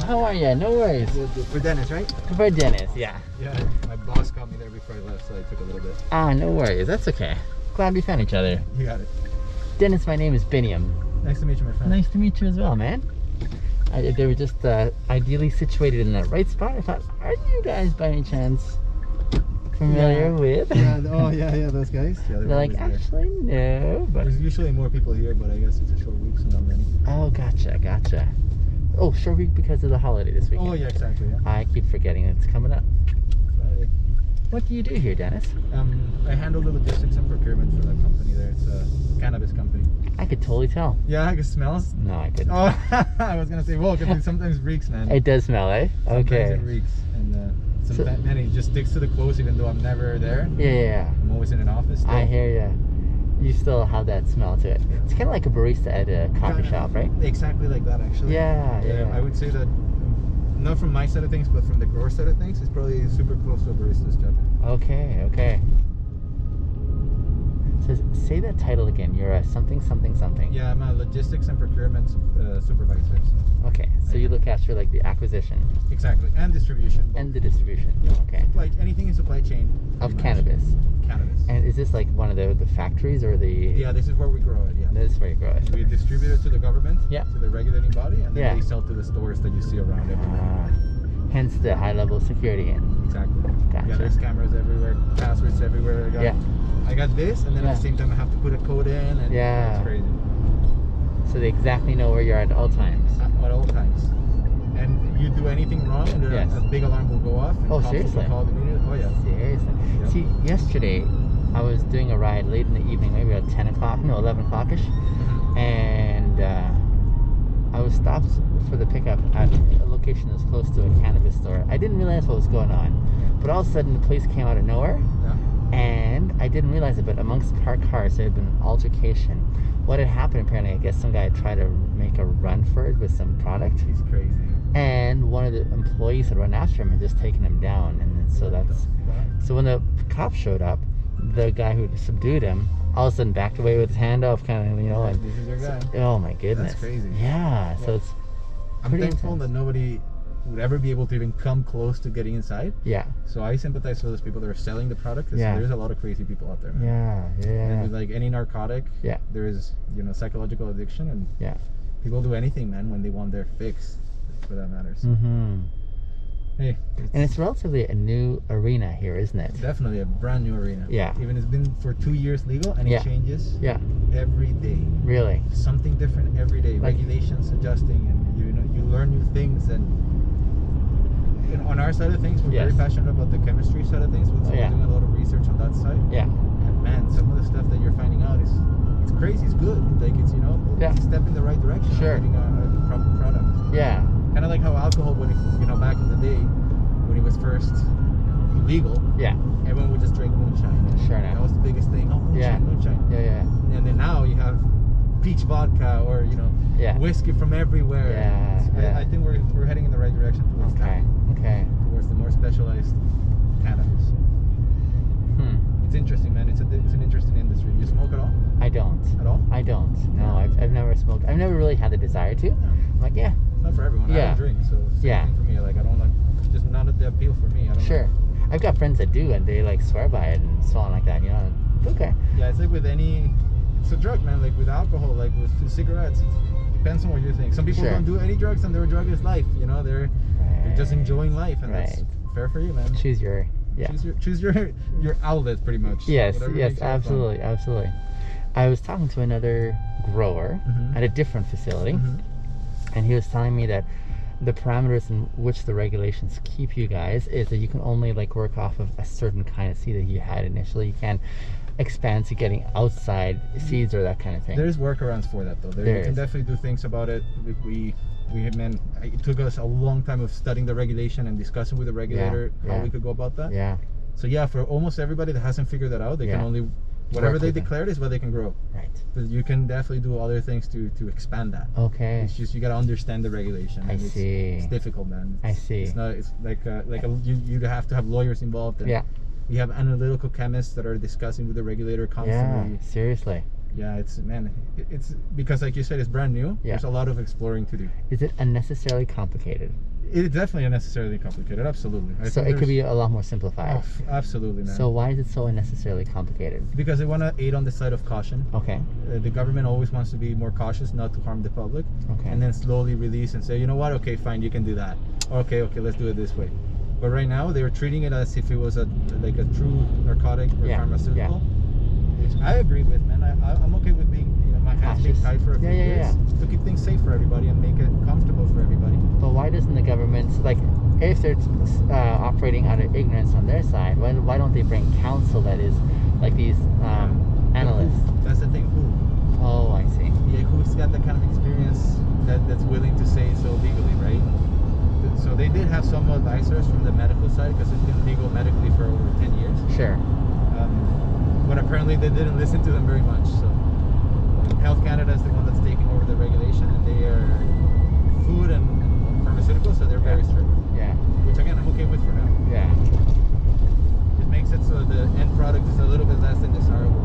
how are you? No worries. For Dennis, right? For Dennis, yeah. Yeah, my boss called me there before I left, so I took a little bit. Ah, no worries. That's okay. Glad we found each other. You got it. Dennis, my name is Biniam. Nice to meet you, my friend. Nice to meet you as well, man. They were just ideally situated in the right spot. I thought, are you guys by any chance familiar with? Yeah, yeah, those guys. Yeah, they're like, actually, no. But there's usually more people here, but I guess it's a short week, so not many. Oh, gotcha. Oh, short week because of the holiday this weekend. Oh, yeah, exactly, yeah. I keep forgetting it's coming up. Friday. What do you do here, Dennis? I handle the logistics and procurement for that company there. It's a cannabis company. I could totally tell. Yeah, it smells? No, I couldn't. Oh, I was going to say, well, because it sometimes reeks, man. It does smell, eh? Okay. Sometimes it reeks. And sometimes, man, it just sticks to the clothes even though I'm never there. Yeah. I'm always in an office still. I hear you. You still have that smell to it. It's kind of like a barista at a coffee shop, right? Exactly like that, actually. Yeah. I would say that, not from my side of things, but from the grower side of things, it's probably super close to a barista's job. Okay. So say that title again. You're a something. Yeah, I'm a logistics and procurement supervisor. So. Okay, so you look after like the acquisition. Exactly, and distribution. And the distribution. Okay. Like anything in supply chain. Of cannabis. Cannabis. And is this like one of the factories or the? Yeah, this is where we grow it. Yeah. This is where you grow it. We distribute it to the government. Yeah. To the regulating body, and then they sell to the stores that you see around everywhere. Hence the high level security in. Exactly. Gotcha. Yeah, there's cameras everywhere, passwords everywhere. I got this, and then at the same time I have to put a code in, and it's crazy. So they exactly know where you're at all times. At all times. And you do anything wrong, and a big alarm will go off. And oh, seriously? Call the media. Oh, yeah. Seriously? Yep. See, yesterday I was doing a ride late in the evening, maybe about 11 o'clock-ish, and I was stopped for the pickup at a location that's close to a cannabis store. I didn't realize what was going on, but all of a sudden the police came out of nowhere. And I didn't realize it, but amongst the parked cars there had been an altercation. What had happened, apparently, I guess some guy had tried to make a run for it with some product. He's crazy. And one of the employees had run after him and just taken him down. And so so when the cops showed up, the guy who subdued him all of a sudden backed away with his hand off, kind of, and this is your guy. Oh my goodness. That's crazy. Yeah, so it's I'm thankful that nobody would ever be able to even come close to getting inside. Yeah. So I sympathize with those people that are selling the product, because there's a lot of crazy people out there, man. Yeah. And with like any narcotic, there is, psychological addiction, and people do anything, man, when they want their fix, for that matters. Hey. And it's relatively a new arena here, isn't it? Definitely a brand new arena. Yeah. Even it's been for 2 years legal, and it changes every day. Really? Something different every day. Like, regulations adjusting, and you learn new things, and on our side of things, we're very passionate about the chemistry side of things. We're doing a lot of research on that side. Yeah. And man, some of the stuff that you're finding out it's crazy. It's good. Like it's it's a step in the right direction. Sure. Getting a proper product. Yeah. Kind of like how alcohol, when it, back in the day, when it was first legal. Yeah. Everyone would just drink moonshine. Sure. That was the biggest thing. Oh, moonshine. Yeah. And then now you have peach vodka or whiskey from everywhere. Yeah. I think we're heading in the right direction towards that. Towards the more specialized cannabis. It's interesting, man. It's an interesting industry. You smoke at all? I don't. At all? I don't. No, I've never smoked. I've never really had the desire to. I'm like, it's not for everyone. I don't drink, so it's thing for me. Like I don't like, just not the appeal for me. I don't know. I've got friends that do, and they like swear by it and so on like that. Okay. Yeah, it's like with it's a drug, man. Like with alcohol, like with cigarettes, it depends on what you think. Some people don't do any drugs, and their drug is life. They're just enjoying life, and that's fair for you, man. Choose your choose your outlet, pretty much. Yes, absolutely. I was talking to another grower at a different facility, and he was telling me that the parameters in which the regulations keep you guys is that you can only work off of a certain kind of seed that you had initially. You can't expand to getting outside seeds or that kind of thing. There's workarounds for that, though. You can definitely do things about it. It took us a long time of studying the regulation and discussing with the regulator how we could go about that. Yeah. So for almost everybody that hasn't figured that out, they can only whatever they declared is what they can grow. Right. But you can definitely do other things to expand that. Okay. It's just you gotta understand the regulation. I see. It's difficult, man. I see. It's not. It's you have to have lawyers involved. And we have analytical chemists that are discussing with the regulator constantly. Yeah. Seriously. Yeah, it's because like you said, it's brand new. Yeah. There's a lot of exploring to do. Is it unnecessarily complicated? It's definitely unnecessarily complicated. Absolutely. So it could be a lot more simplified. Oh, absolutely, man. So why is it so unnecessarily complicated? Because they want to aid on the side of caution. Okay. The government always wants to be more cautious, not to harm the public. Okay. And then slowly release and say, you know what? Okay, fine, you can do that. Okay, let's do it this way. But right now, they were treating it as if it was like a true narcotic or pharmaceutical. Which I agree with, man. I'm okay with being, my hands being tied for a few years to keep things safe for everybody and make it comfortable for everybody. But why doesn't the government, like, if they're operating out of ignorance on their side, why don't they bring counsel that is like these analysts? That's the thing. Who? Oh, I see. Yeah, who's got that kind of experience that's willing to say so legally, right? So they did have some advisors from the medical side because it's been legal medically for over 10 years. Sure. But apparently they didn't listen to them very much. So Health Canada is the one that's taking over the regulation, and they are food and pharmaceuticals, so they're very strict. Yeah. Which again, I'm okay with for now. Yeah. It makes it so the end product is a little bit less than desirable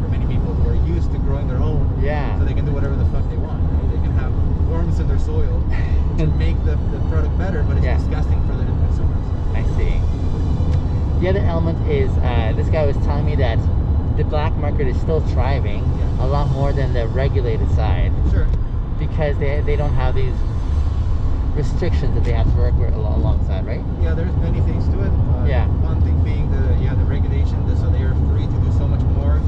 for many people who are used to growing their own. Yeah. So they can do whatever the fuck they want. Right? They can have worms in their soil to make the product better, but it's disgusting for the consumers. I see. The other element is this guy was telling me that the black market is still thriving a lot more than the regulated side. Sure. Because they don't have these restrictions that they have to work with alongside, right? Yeah, there's many things to it. One thing being the regulation, so they are free to do so much more,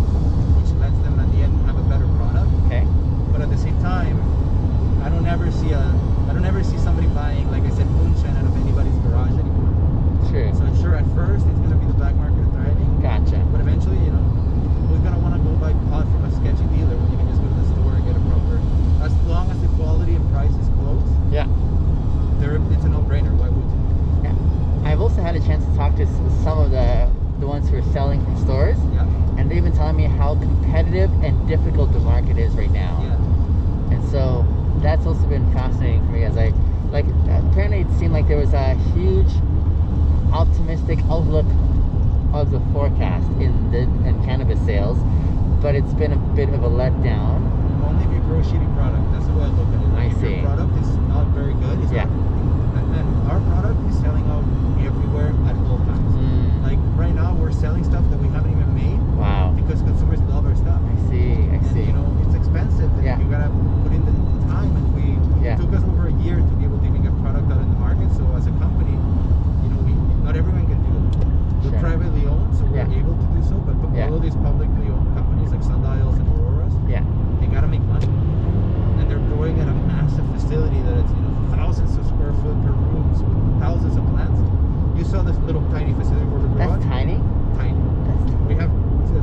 which lets them at the end have a better product. Okay. But at the same time, I don't ever see somebody buying, like I said, moonshine out of anybody's garage anymore. True. So sure, at first it's gonna be the black market thriving. Gotcha. But eventually, who's gonna want to go buy pot from a sketchy dealer when you can just go to the store and get a proper? As long as the quality and price is close. Yeah. It's a no-brainer. Why would you? Yeah. I've also had a chance to talk to some of the ones who are selling from stores. Yeah. And they've been telling me how competitive and difficult the market is right now. Yeah. And so that's also been fascinating for me as apparently it seemed like there was a huge optimistic outlook of the forecast in cannabis sales, but it's been a bit of a letdown. Only if you grow shitty product. That's the way I look at it. Like if your product is not very good, and our product is selling out everywhere at all times. Like right now, we're selling stuff that we haven't even made. Wow. Because consumers love our stuff. I see. It's expensive. And you gotta put in the time, and it took us over a year to be able to even get product out in the market. So as a company, not everyone can do it. We're privately owned, so we're able to do so. But all of these publicly owned companies like Sundials and Auroras, they gotta make money, and they're growing at a massive facility that it's thousands of square foot per rooms with thousands of plants. You saw this little tiny facility where we're growing. That's tiny. Tiny. We have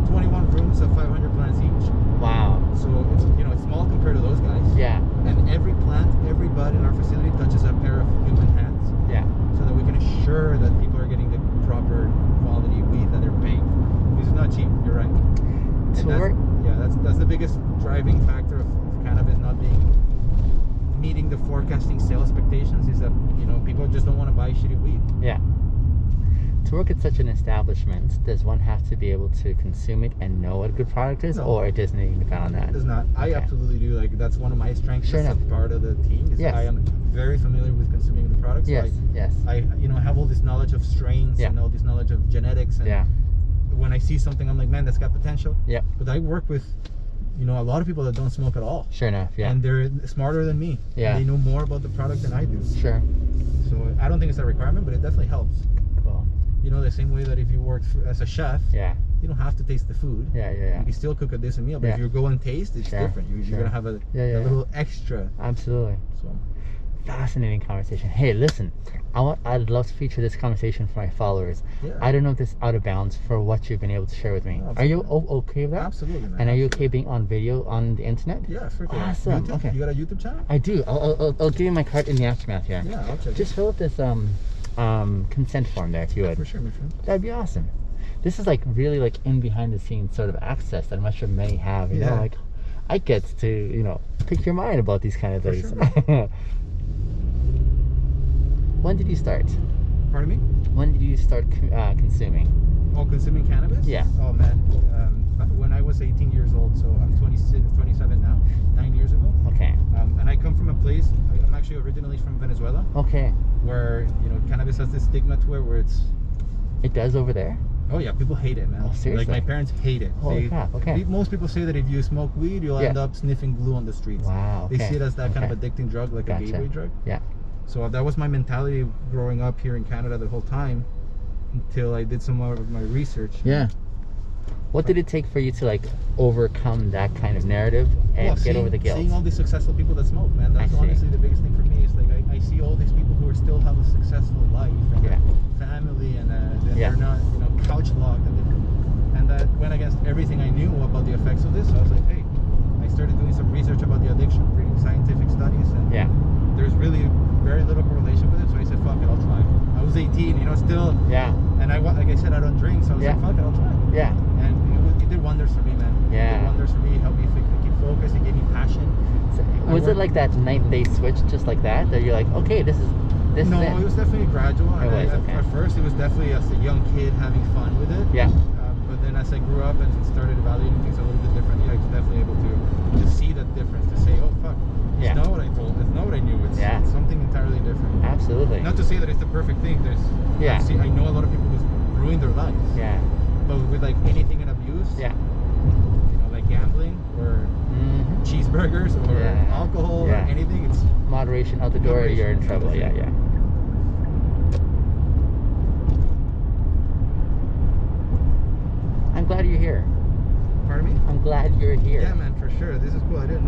21 rooms of 500 plants each. Wow. So it's it's small compared to those guys. Yeah. And every plant, every bud in our facility touches a pair of human hands. Yeah. So that we can assure that people are getting the proper quality weed that they're paying for. Because it's not cheap. You're right. That's the biggest driving factor of cannabis not meeting the forecasting sales expectations is that people just don't want to buy shitty weed. Yeah. To work at such an establishment, does one have to be able to consume it and know what a good product is, or it doesn't even depend on that? It does not. I absolutely do. Like that's one of my strengths as a part of the team. I am very familiar with consuming the products. So I have all this knowledge of strains and all this knowledge of genetics. And when I see something, I'm like, man, that's got potential. Yeah. But I work with a lot of people that don't smoke at all. Sure enough. Yeah. And they're smarter than me. Yeah. And they know more about the product than I do. Sure. So I don't think it's a requirement, but it definitely helps. Cool. The same way that if you work as a chef, you don't have to taste the food. You can still cook a decent meal, but if you go and taste, it's different. You're gonna have a little extra. Absolutely. So fascinating conversation. Hey, listen, I'd love to feature this conversation for my followers. I don't know if this is out of bounds for what you've been able to share with me. Are you okay with that? Absolutely, man. And are you okay being on video on the internet? Yeah, for sure. Awesome. YouTube? Okay. You got a YouTube channel? I do. I'll give you my card in the aftermath here. Yeah, I'll check. Just fill out this consent form there if you would. For sure, my friend. That'd be awesome. This is in behind the scenes sort of access that I'm not sure many have. You know, I get to pick your mind about these kind of things. Sure. When did you start? Pardon me? When did you start consuming? Oh, consuming cannabis? Yeah. Oh man, when I was 18 years old, so I'm 27 now. 9 years ago. Okay. And I come from a place place. I'm actually originally from Venezuela. Okay. Where, you know, cannabis has this stigma to it where it's... It does over there? Oh yeah, people hate it, man. Oh, seriously? Like my parents hate it. Holy crap, okay. Most people say that if you smoke weed, you'll end up sniffing glue on the streets. Wow, okay. They see it as that kind of addicting drug, like a gateway drug. Yeah. So that was my mentality growing up here in Canada the whole time until I did some more of my research. Yeah. What did it take for you to like overcome that kind of narrative and get over the guilt? Seeing all these successful people that smoke, man. That's honestly the biggest thing for me. Is like I see all these people who are still have a successful life and family, and they're not, you know, couch locked, and that went against everything I knew about the effects of this. So I was like, hey, I started doing some research about the addiction, reading scientific studies, and there's really very little correlation with it. So I said, fuck it, I'll try. I was 18, you know, still. Yeah. And like I said, I don't drink, so I was like, fuck it, I'll try. Yeah. And it did wonders for me, man. Yeah. It did wonders for me. It helped me keep focused. It gave me passion. So, was it like that night they switched just like that? That you're like, okay, this is it? No, it was definitely gradual. At first, it was definitely as a young kid having fun with it. Yeah. But then as I grew up and started evaluating things a little bit differently, I was definitely able to see that difference, to say, oh, fuck. It's not what I told. It's not what I knew. It's something entirely different. Absolutely. Not to say that it's the perfect thing. I know a lot of people who's ruined their lives. Yeah. But with like anything in abuse. Yeah. You know, like gambling or cheeseburgers or alcohol or anything. It's moderation out the door. You're in trouble. Yeah. Yeah. I'm glad you're here. Pardon me? I'm glad you're here. Yeah, man, for sure. This is cool. I didn't know.